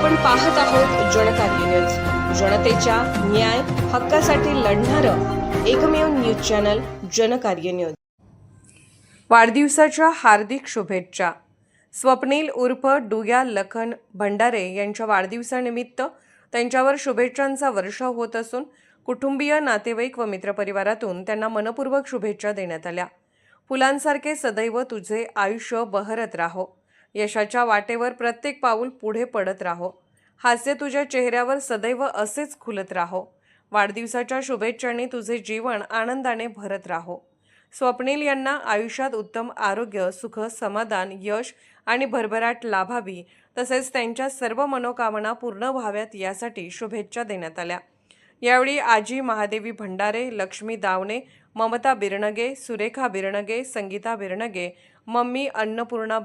आपण पाहत आहोत जनकार्य न्यूज, जनतेच्या न्याय हक्कासाठी लढणारं एकमेव न्यूज चॅनल जनकार्य न्यूज। वाढदिवसाच्या हार्दिक शुभेच्छा। स्वप्नील उर्फ डुग्या लखन भंडारे यांच्या वाढदिवसानिमित्त त्यांच्यावर शुभेच्छांचा वर्षाव होत असून कुटुंबीय, नातेवाईक व मित्रपरिवारातून त्यांना मनपूर्वक शुभेच्छा देण्यात आल्या। फुलांसारखे सदैव तुझे आयुष्य बहरत राहो, यशाच्या वाटेवर प्रत्येक पाऊल पुढे पडत राहो, हास्य तुझ्या चेहऱ्यावर सदैव असेच खुलत राहो, वाढदिवसाच्या शुभेच्छांनी तुझे जीवन आनंदाने भरत राहो। स्वप्नील यांना आयुष्यात उत्तम आरोग्य, सुख, समाधान, यश आणि भरभराट लाभावी, तसेच त्यांच्या सर्व मनोकामना पूर्ण व्हाव्यात यासाठी शुभेच्छा देण्यात आल्या। यावेळी आजी महादेवी भंडारे, लक्ष्मी दावणे, ममता बिरनगे, सुरेखा बिरनगे, संगीता बिरनगे, मम्मी अन्नपूर्णा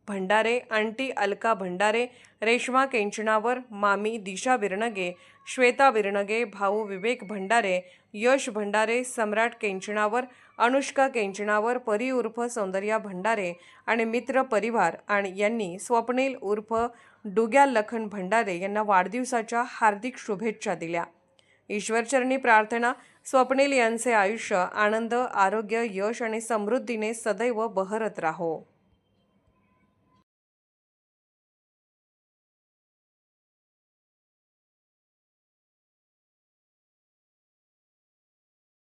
भंडारे, आंटी अलका भंडारे, रेश्मा केंचनावर, मामी दिशा बिरनगे, श्वेता बिरनगे, भाऊ विवेक भंडारे, यश भंडारे, सम्राट केंचनावर, अनुष्का केंचनावर, परी उर्फ सौंदर्या भंडारे आणि मित्र परिवार आणि यांनी स्वप्नील उर्फ डुग्या लखन भंडारे यांना वाढदिवसाच्या हार्दिक शुभेच्छा दिल्या। ईश्वरचरणी प्रार्थना, स्वप्नील यांचे आयुष्य आनंद, आरोग्य, यश आणि समृद्धीने सदैव बहरत राहो।